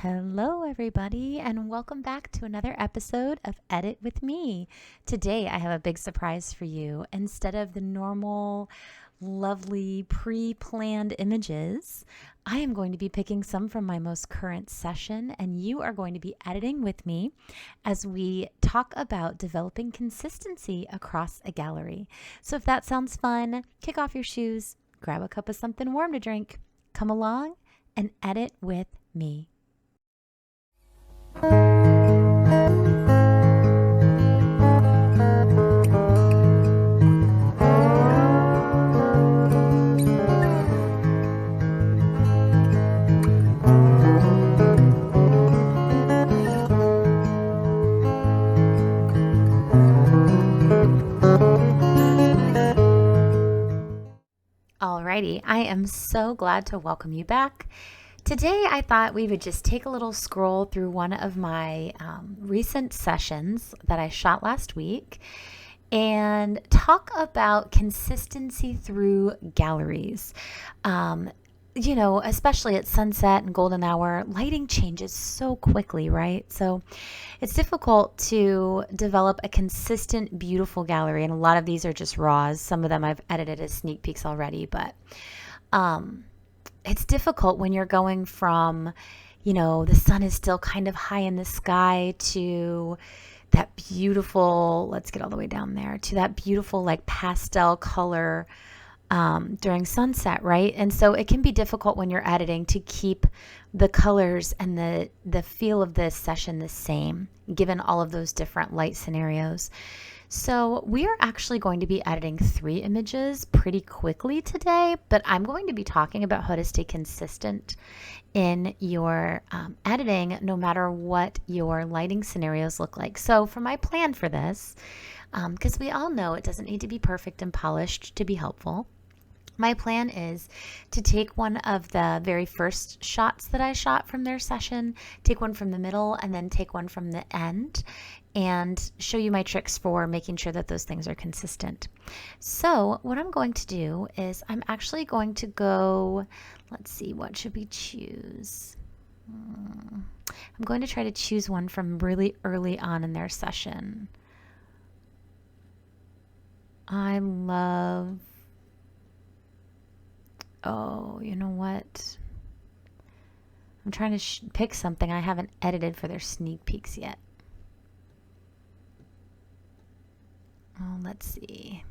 Hello, everybody, and welcome back to another episode of Edit with Me. Today, I have a big surprise for you. Instead of the normal, lovely, pre planned images, I am going to be picking some from my most current session, and you are going to be editing with me as we talk about developing consistency across a gallery. So, if that sounds fun, kick off your shoes, grab a cup of something warm to drink, come along, and edit with me. Alrighty, I am so glad to welcome you back. Today, I thought we would just take a little scroll through one of my recent sessions that I shot last week and talk about consistency through galleries. Especially at sunset and golden hour, lighting changes so quickly, right? So it's difficult to develop a consistent, beautiful gallery. And a lot of these are just raws. Some of them I've edited as sneak peeks already, but it's difficult when you're going from, the sun is still kind of high in the sky to that beautiful, let's get all the way down there, to that beautiful like pastel color during sunset, right? And so it can be difficult when you're editing to keep the colors and the feel of this session the same, given all of those different light scenarios. So we are actually going to be editing 3 images pretty quickly today, but I'm going to be talking about how to stay consistent in your editing no matter what your lighting scenarios look like. So for my plan for this, because we all know it doesn't need to be perfect and polished to be helpful, my plan is to take one of the very first shots that I shot from their session, take one from the middle, and then take one from the end and show you my tricks for making sure that those things are consistent. So what I'm going to do is I'm actually going to go, let's see, what should we choose? I'm going to try to choose one from really early on in their session. Oh, you know what? I'm trying to pick something I haven't edited for their sneak peeks yet. Oh, let's see.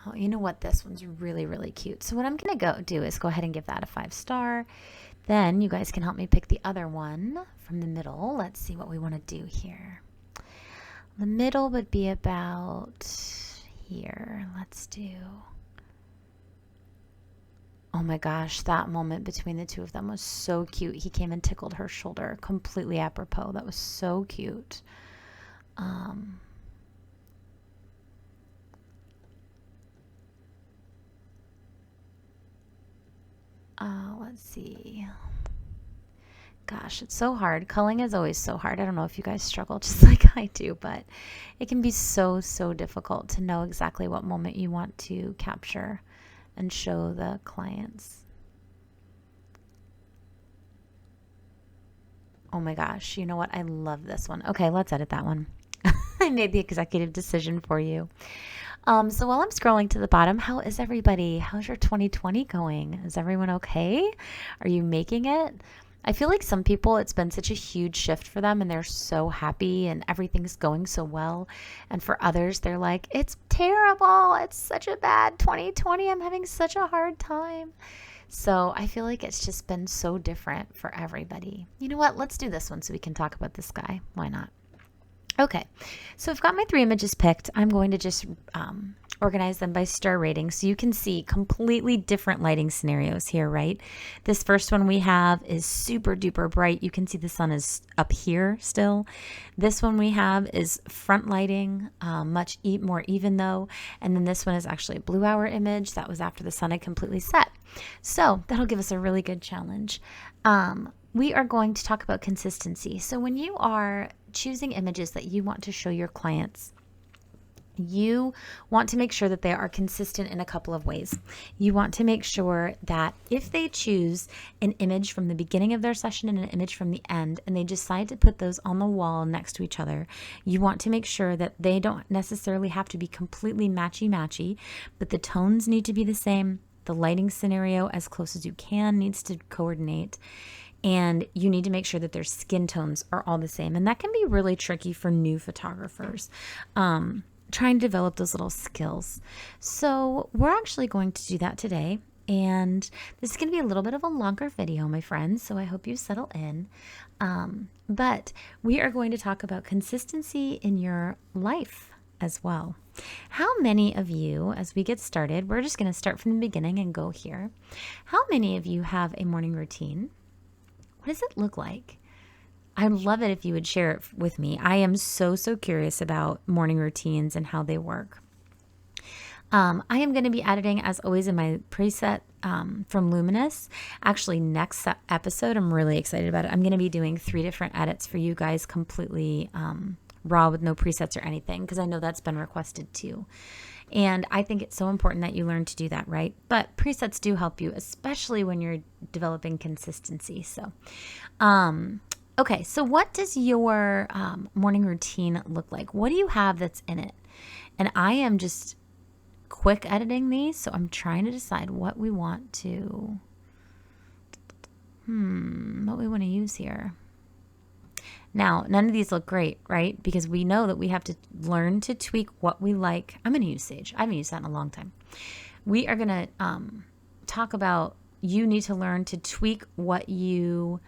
Oh, you know what? This one's really, really cute. So what I'm going to do is go ahead and give that a 5-star. Then you guys can help me pick the other one from the middle. Let's see what we want to do here. The middle would be about here. Let's do... Oh my gosh, that moment between the two of them was so cute. He came and tickled her shoulder, completely apropos. That was so cute. Let's see. Gosh, it's so hard. Culling is always so hard. I don't know if you guys struggle just like I do, but it can be so, so difficult to know exactly what moment you want to capture and show the clients. Oh my gosh, you know what? I love this one. Okay, let's edit that one. I made the executive decision for you. So while I'm scrolling to the bottom, how is everybody? How's your 2020 going? Is everyone okay? Are you making it? I feel like some people, it's been such a huge shift for them and they're so happy and everything's going so well. And for others, they're like, it's terrible. It's such a bad 2020. I'm having such a hard time. So I feel like it's just been so different for everybody. You know what? Let's do this one so we can talk about this guy. Why not? Okay, so I've got my 3 images picked. I'm going to just organize them by star rating so you can see completely different lighting scenarios here, right? This first one we have is super duper bright. You can see the sun is up here still. This one we have is front lighting, much more even though. And then this one is actually a blue hour image. That was after the sun had completely set. So that'll give us a really good challenge. We are going to talk about consistency. So when you are choosing images that you want to show your clients, You want to make sure that they are consistent in a couple of ways. You want to make sure that if they choose an image from the beginning of their session and an image from the end, and they decide to put those on the wall next to each other, you want to make sure that they don't necessarily have to be completely matchy-matchy, but the tones need to be the same. The lighting scenario, as close as you can, needs to coordinate. And you need to make sure that their skin tones are all the same. And that can be really tricky for new photographers. Trying to develop those little skills. So we're actually going to do that today. And this is going to be a little bit of a longer video, my friends, so I hope you settle in. But we are going to talk about consistency in your life as well. How many of you, as we get started, we're just going to start from the beginning and go here. How many of you have a morning routine? What does it look like? I'd love it if you would share it with me. I am so curious about morning routines and how they work. I am going to be editing, as always, in my preset from Luminous. Actually, next episode, I'm really excited about it. I'm going to be doing 3 different edits for you guys, completely raw with no presets or anything, because I know that's been requested too. And I think it's so important that you learn to do that, right? But presets do help you, especially when you're developing consistency. So, okay, so what does your morning routine look like? What do you have that's in it? And I am just quick editing these, so I'm trying to decide what we want to, use here. Now, none of these look great, right? Because we know that we have to learn to tweak what we like. I'm going to use Sage. I haven't used that in a long time. We are going to talk about you need to learn to tweak what you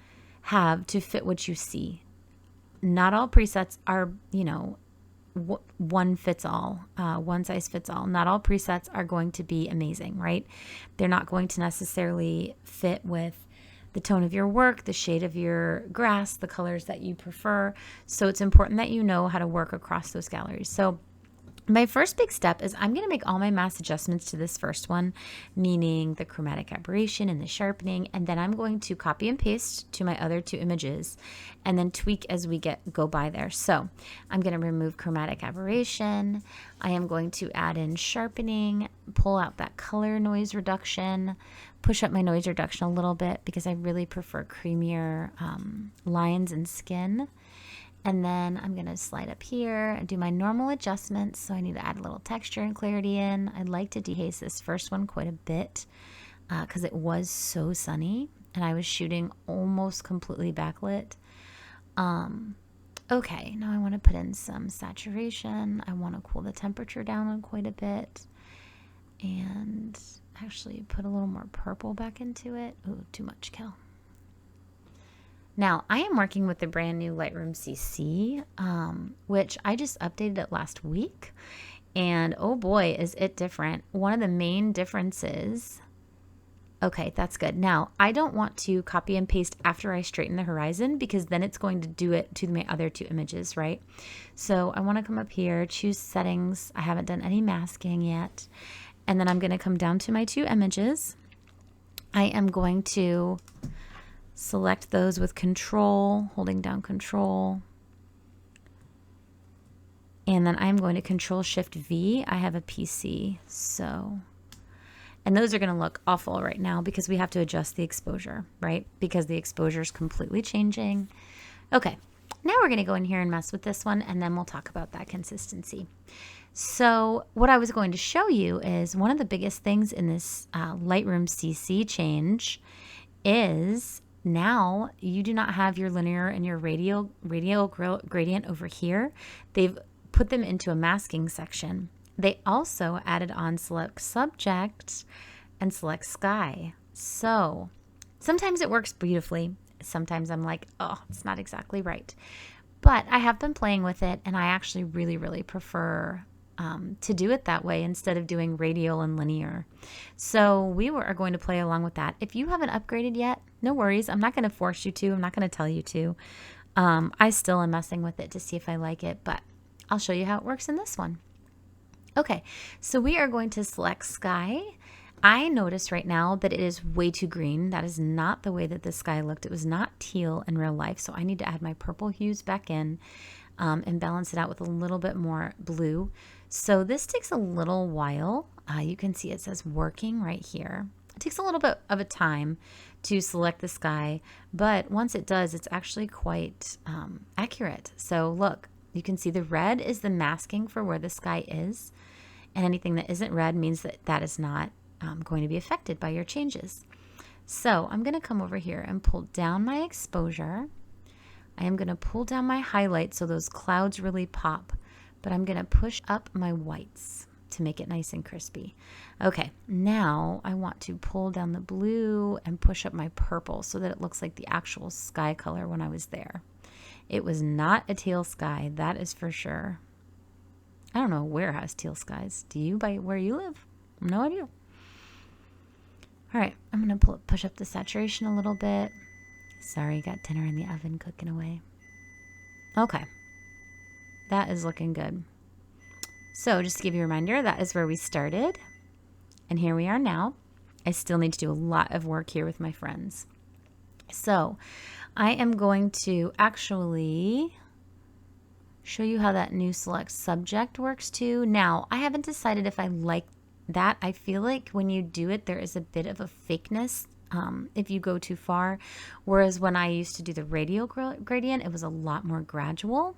have to fit what you see. Not all presets are, one fits all, one size fits all. Not all presets are going to be amazing, right? They're not going to necessarily fit with the tone of your work, the shade of your grass, the colors that you prefer. So it's important that you know how to work across those galleries. So my first big step is I'm going to make all my mask adjustments to this first one, meaning the chromatic aberration and the sharpening, and then I'm going to copy and paste to my other 2 images and then tweak as we go by there. So I'm going to remove chromatic aberration. I am going to add in sharpening, pull out that color noise reduction, push up my noise reduction a little bit because I really prefer creamier lines and skin. And then I'm going to slide up here and do my normal adjustments. So I need to add a little texture and clarity in. I'd like to dehaze this first one quite a bit because it was so sunny and I was shooting almost completely backlit. Okay, now I want to put in some saturation. I want to cool the temperature down quite a bit and actually put a little more purple back into it. Oh, too much, Kel. Now, I am working with the brand new Lightroom CC, which I just updated it last week. And oh boy, is it different. One of the main differences, okay, that's good. Now, I don't want to copy and paste after I straighten the horizon because then it's going to do it to my other 2 images, right? So I want to come up here, choose settings. I haven't done any masking yet. And then I'm going to come down to my 2 images. I am going to select those with control, holding down control. And then I'm going to control shift V. I have a PC, so, and those are going to look awful right now because we have to adjust the exposure, right? Because the exposure is completely changing. Okay, now we're going to go in here and mess with this one, and then we'll talk about that consistency. So what I was going to show you is one of the biggest things in this Lightroom CC change is now you do not have your linear and your radial gradient over here. They've put them into a masking section. They also added on select subject and select sky. So sometimes it works beautifully. Sometimes I'm like, oh, it's not exactly right. But I have been playing with it, and I actually really prefer to do it that way instead of doing radial and linear. So we are going to play along with that. If you haven't upgraded yet, no worries. I'm not going to force you to. I'm not going to tell you to. I still am messing with it to see if I like it, but I'll show you how it works in this one. Okay, so we are going to select sky. I notice right now that it is way too green. That is not the way that the sky looked. It was not teal in real life, so I need to add my purple hues back in and balance it out with a little bit more blue. So this takes a little while. You can see it says working right here. It takes a little bit of a time to select the sky, but once it does, it's actually quite accurate. So look, you can see the red is the masking for where the sky is, and anything that isn't red means that that is not going to be affected by your changes. So I'm going to come over here and pull down my exposure. I am going to pull down my highlight so those clouds really pop, but I'm going to push up my whites to make it nice and crispy. Okay, now I want to pull down the blue and push up my purple so that it looks like the actual sky color when I was there. It was not a teal sky, that is for sure. I don't know where has teal skies. Do you by where you live? No idea. All right, I'm going to push up the saturation a little bit. Sorry, got dinner in the oven cooking away. Okay, that is looking good. So just to give you a reminder, that is where we started. And here we are now. I still need to do a lot of work here with my friends. So I am going to actually show you how that new select subject works too. Now, I haven't decided if I like that. I feel like when you do it, there is a bit of a fakeness if you go too far. Whereas when I used to do the radial gradient, it was a lot more gradual,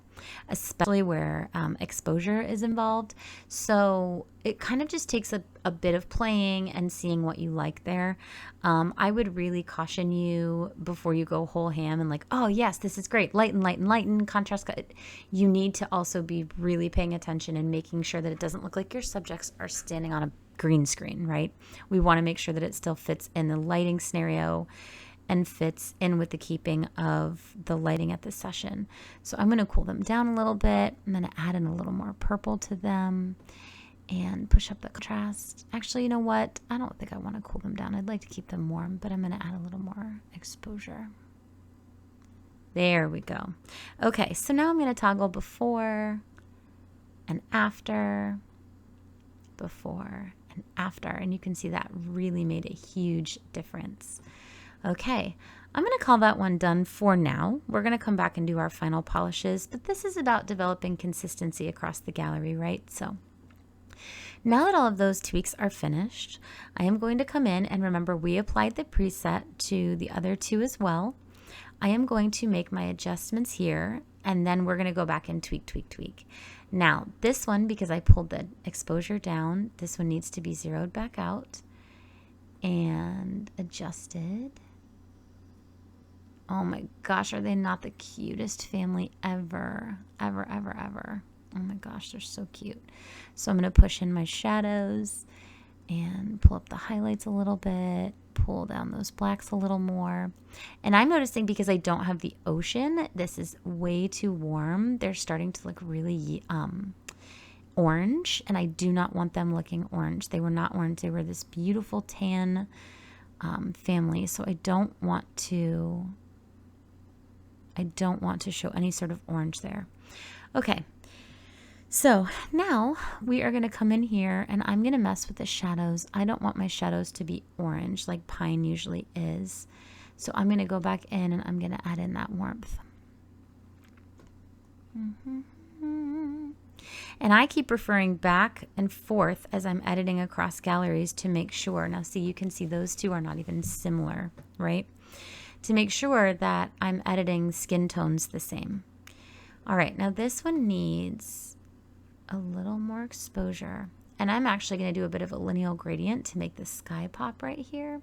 especially where exposure is involved. So it kind of just takes a bit of playing and seeing what you like there. I would really caution you before you go whole ham and like, oh yes, this is great. Lighten, lighten, lighten, contrast. You need to also be really paying attention and making sure that it doesn't look like your subjects are standing on a green screen, right? We want to make sure that it still fits in the lighting scenario and fits in with the keeping of the lighting at the session. So I'm going to cool them down a little bit. I'm going to add in a little more purple to them and push up the contrast. Actually, you know what? I don't think I want to cool them down. I'd like to keep them warm, but I'm going to add a little more exposure. There we go. Okay, so now I'm going to toggle before and after, before and after, and you can see that really made a huge difference. Okay, I'm going to call that one done for now. We're going to come back and do our final polishes, but this is about developing consistency across the gallery, right? So now that all of those tweaks are finished, I am going to come in and remember we applied the preset to the other two as well. I am going to make my adjustments here, and then we're going to go back and tweak, tweak, tweak. Now, this one, because I pulled the exposure down, this one needs to be zeroed back out and adjusted. Oh my gosh, are they not the cutest family ever, ever, ever, ever? Oh my gosh, they're so cute. So I'm going to push in my shadows and pull up the highlights a little bit, pull down those blacks a little more. And I'm noticing because I don't have the ocean, this is way too warm. They're starting to look really orange, and I do not want them looking orange. They were not orange. They were this beautiful tan family. So I don't want to show any sort of orange there. Okay. So now we are going to come in here and I'm going to mess with the shadows. I don't want my shadows to be orange like pine usually is. So I'm going to go back in and I'm going to add in that warmth. And I keep referring back and forth as I'm editing across galleries to make sure. Now see, you can see those two are not even similar, right? To make sure that I'm editing skin tones the same. All right, now this one needs a little more exposure. And I'm actually going to do a bit of a lineal gradient to make the sky pop right here.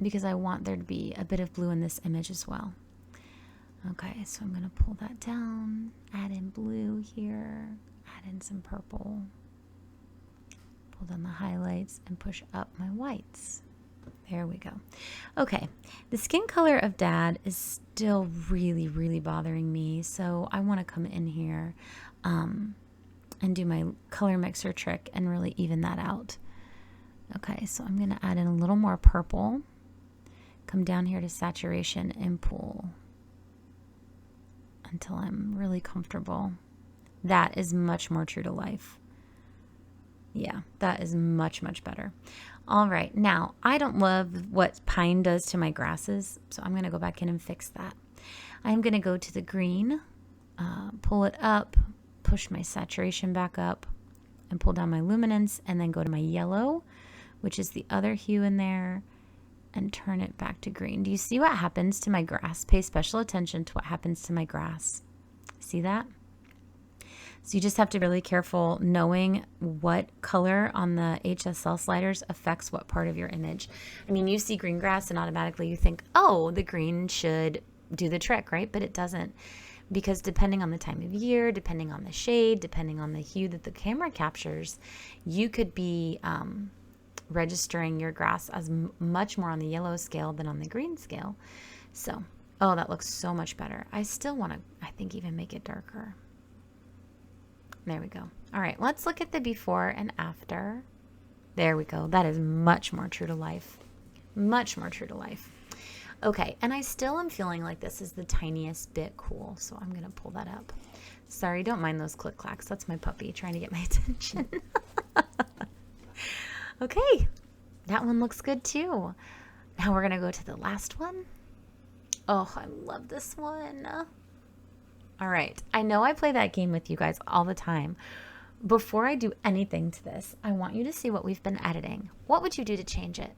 Because I want there to be a bit of blue in this image as well. Okay, so I'm going to pull that down, add in blue here, add in some purple, pull down the highlights, and push up my whites. There we go. Okay, the skin color of Dad is still really, really bothering me, so I want to come in here and do my color mixer trick and really even that out. Okay, so I'm going to add in a little more purple, come down here to saturation and pull until I'm really comfortable. That is much more true to life. Yeah, that is much, much better. All right, now I don't love what pine does to my grasses, so I'm going to go back in and fix that. I'm going to go to the green, pull it up, push my saturation back up, and pull down my luminance, and then go to my yellow, which is the other hue in there, and turn it back to green. Do you see what happens to my grass? Pay special attention to what happens to my grass. See that? So you just have to be really careful knowing what color on the HSL sliders affects what part of your image. I mean, you see green grass and automatically you think, oh, the green should do the trick, right? But it doesn't, because depending on the time of year, depending on the shade, depending on the hue that the camera captures, you could be registering your grass as much more on the yellow scale than on the green scale. So, oh, that looks so much better. I still want to, I think, even make it darker. There we go. All right, let's look at the before and after. There we go. That is much more true to life. Much more true to life. Okay, and I still am feeling like this is the tiniest bit cool, so I'm going to pull that up. Sorry, don't mind those click clacks. That's my puppy trying to get my attention. Okay, that one looks good too. Now we're going to go to the last one. Oh, I love this one. All right, I know I play that game with you guys all the time. Before I do anything to this, I want you to see what we've been editing. What would you do to change it?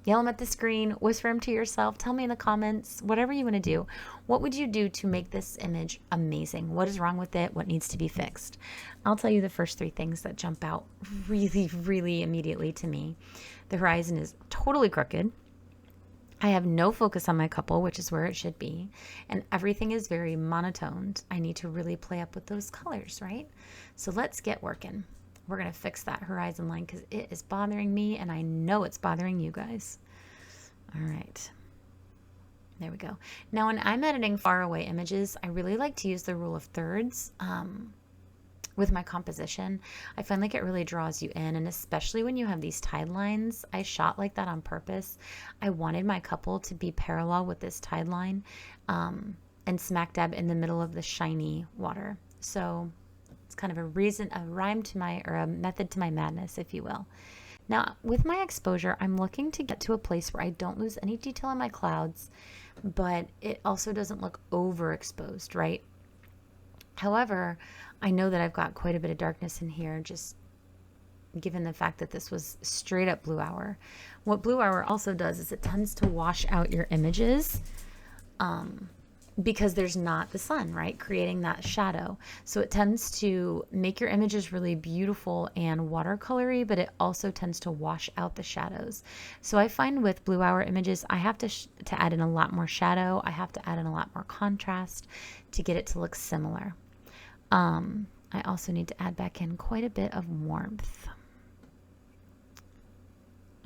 Yell them at the screen, whisper them to yourself, tell me in the comments, whatever you want to do. What would you do to make this image amazing? What is wrong with it? What needs to be fixed? I'll tell you the first 3 things that jump out really, really immediately to me. The horizon is totally crooked. I have no focus on my couple, which is where it should be. And everything is very monotoned. I need to really play up with those colors, right? So let's get working. We're going to fix that horizon line because it is bothering me and I know it's bothering you guys. All right. There we go. Now, when I'm editing far away images, I really like to use the rule of thirds with my composition. I find like it really draws you in, and especially when you have these tide lines. I shot like that on purpose. I wanted my couple to be parallel with this tide line and smack dab in the middle of the shiny water. So it's kind of a rhyme to my, or a method to my madness, if you will. Now, with my exposure, I'm looking to get to a place where I don't lose any detail in my clouds, but it also doesn't look overexposed, right? However, I know that I've got quite a bit of darkness in here, just given the fact that this was straight up blue hour. What blue hour also does is it tends to wash out your images because there's not the sun, right, creating that shadow. So it tends to make your images really beautiful and watercolory, but it also tends to wash out the shadows. So I find with blue hour images, I have to add in a lot more shadow. I have to add in a lot more contrast to get it to look similar. I also need to add back in quite a bit of warmth.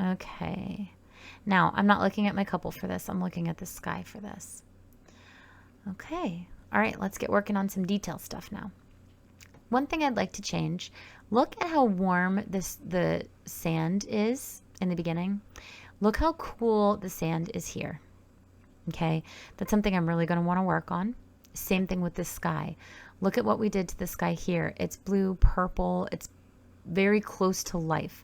Okay. Now, I'm not looking at my couple for this. I'm looking at the sky for this. Okay. All right, let's get working on some detail stuff now. One thing I'd like to change, look at how warm the sand is in the beginning. Look how cool the sand is here. Okay? That's something I'm really going to want to work on. Same thing with the sky. Look at what we did to the sky here. It's blue, purple. It's very close to life.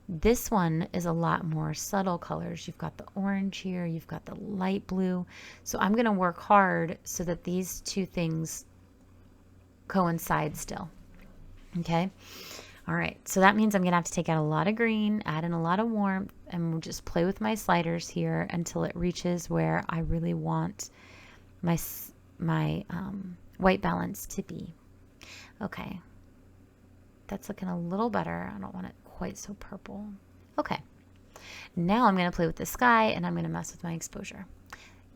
This one is a lot more subtle colors. You've got the orange here. You've got the light blue. So I'm going to work hard so that these 2 things coincide still. Okay? All right. So that means I'm going to have to take out a lot of green, add in a lot of warmth, and we'll just play with my sliders here until it reaches where I really want my white balance to be. Okay. That's looking a little better. I don't want it quite so purple. Okay. Now I'm going to play with the sky and I'm going to mess with my exposure.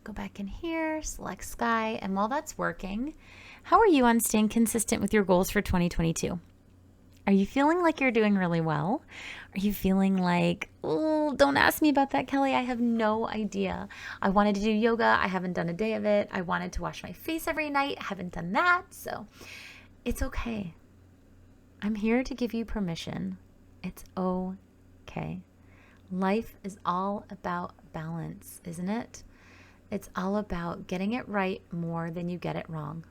Go back in here, select sky, and while that's working, how are you on staying consistent with your goals for 2022? Are you feeling like you're doing really well? Are you feeling like, oh, don't ask me about that, Kelly. I have no idea. I wanted to do yoga. I haven't done a day of it. I wanted to wash my face every night. I haven't done that. So it's okay. I'm here to give you permission. It's okay. Life is all about balance, isn't it? It's all about getting it right more than you get it wrong.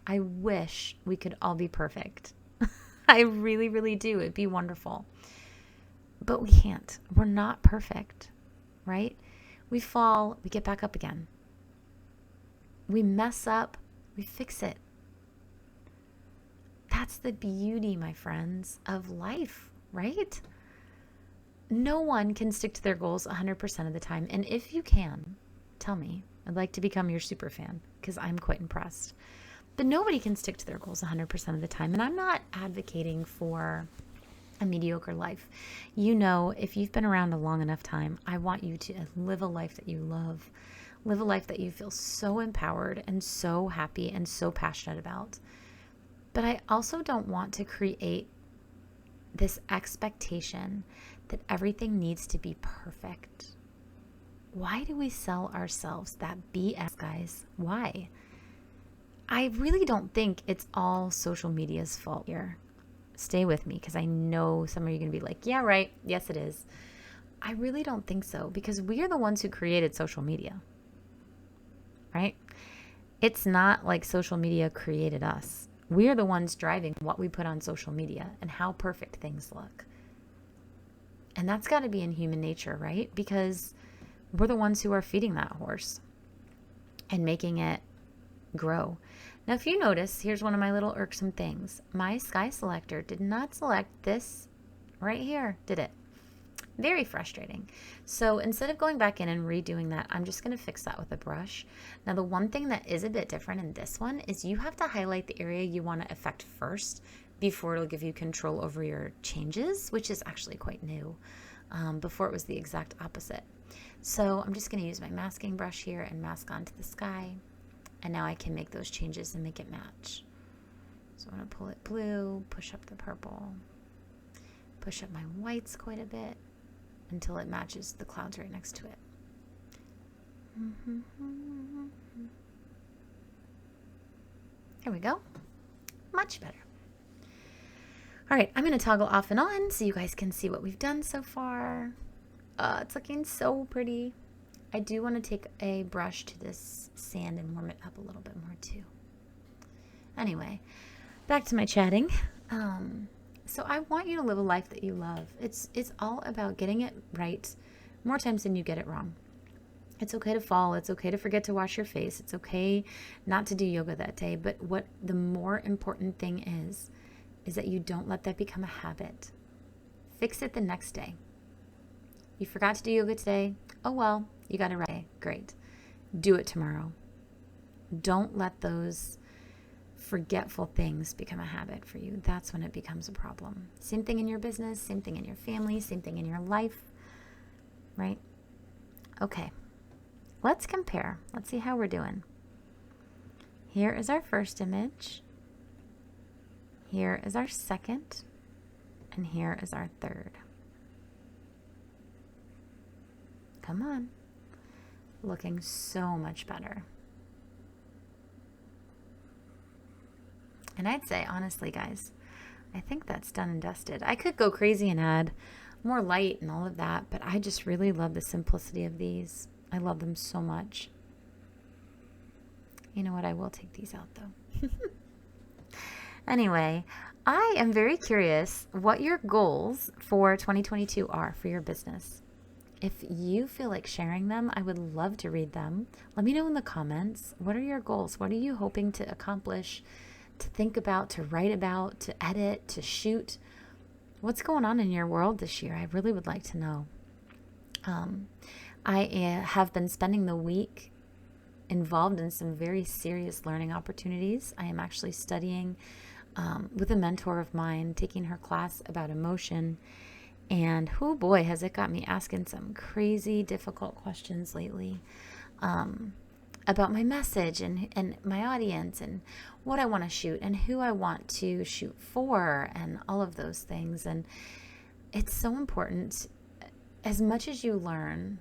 I wish we could all be perfect. I really, really do. It'd be wonderful. But we can't. We're not perfect, right? We fall, we get back up again. We mess up, we fix it. That's the beauty, my friends, of life, right? No one can stick to their goals 100% of the time. And if you can, tell me. I'd like to become your super fan because I'm quite impressed. But nobody can stick to their goals 100% of the time. And I'm not advocating for a mediocre life. You know, if you've been around a long enough time, I want you to live a life that you love. Live a life that you feel so empowered and so happy and so passionate about. But I also don't want to create this expectation that everything needs to be perfect. Why do we sell ourselves that BS, guys? Why? I really don't think it's all social media's fault here. Stay with me because I know some of you are going to be like, yeah, right. Yes, it is. I really don't think so because we are the ones who created social media, right? It's not like social media created us. We are the ones driving what we put on social media and how perfect things look. And that's got to be in human nature, right? Because we're the ones who are feeding that horse and making it grow. Now, if you notice, here's one of my little irksome things. My sky selector did not select this right here, did it? Very frustrating. So instead of going back in and redoing that, I'm just going to fix that with a brush. Now, the one thing that is a bit different in this one is you have to highlight the area you want to affect first before it'll give you control over your changes, which is actually quite new. Before it was the exact opposite. So I'm just going to use my masking brush here and mask onto the sky. And now I can make those changes and make it match. So I'm going to pull it blue, push up the purple, push up my whites quite a bit until it matches the clouds right next to it. There we go. Much better. All right, I'm going to toggle off and on so you guys can see what we've done so far. It's looking so pretty. I do want to take a brush to this sand and warm it up a little bit more too. Anyway, back to my chatting. So I want you to live a life that you love. It's all about getting it right more times than you get it wrong. It's okay to fall. It's okay to forget to wash your face. It's okay not to do yoga that day. But what the more important thing is that you don't let that become a habit. Fix it the next day. You forgot to do yoga today. Oh, well, you got it right. Great. Do it tomorrow. Don't let those forgetful things become a habit for you. That's when it becomes a problem. Same thing in your business, same thing in your family, same thing in your life, right? Okay, let's compare. Let's see how we're doing. Here is our first image. Here is our second. And here is our third. Come on. Looking so much better. And I'd say, honestly, guys, I think that's done and dusted. I could go crazy and add more light and all of that, but I just really love the simplicity of these. I love them so much. You know what? I will take these out, though. Anyway, I am very curious what your goals for 2022 are for your business. If you feel like sharing them, I would love to read them. Let me know in the comments. What are your goals? What are you hoping to accomplish, to think about, to write about, to edit, to shoot? What's going on in your world this year? I really would like to know. I have been spending the week involved in some very serious learning opportunities. I am actually studying with a mentor of mine, taking her class about emotion. And oh boy, has it got me asking some crazy, difficult questions lately about my message and my audience and what I want to shoot and who I want to shoot for and all of those things. And it's so important. As much as you learn,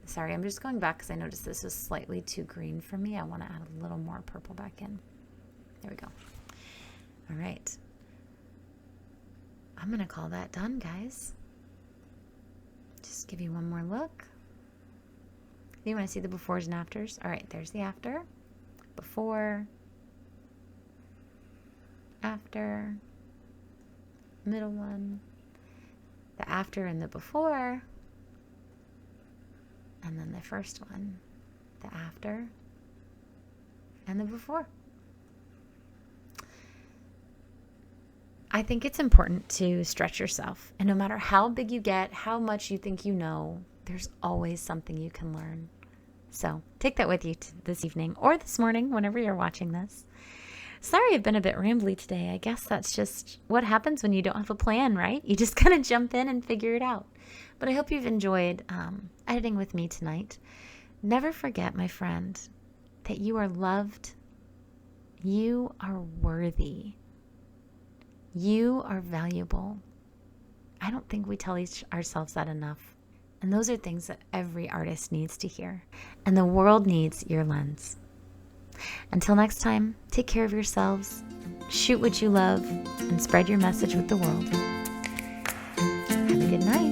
sorry, I'm just going back because I noticed this is slightly too green for me. I want to add a little more purple back in. There we go. All right. I'm going to call that done, guys. Just give you one more look. You want to see the befores and afters? All right, there's the after, before, after, middle one, the after and the before, and then the first one, the after, and the before. I think it's important to stretch yourself. And no matter how big you get, how much you think you know, there's always something you can learn. So take that with you this evening or this morning, whenever you're watching this. Sorry, I've been a bit rambly today. I guess that's just what happens when you don't have a plan, right? You just kind of jump in and figure it out. But I hope you've enjoyed editing with me tonight. Never forget, my friend, that you are loved. You are worthy. You are valuable. I don't think we tell ourselves that enough. And those are things that every artist needs to hear. And the world needs your lens. Until next time, take care of yourselves, shoot what you love, and spread your message with the world. Have a good night.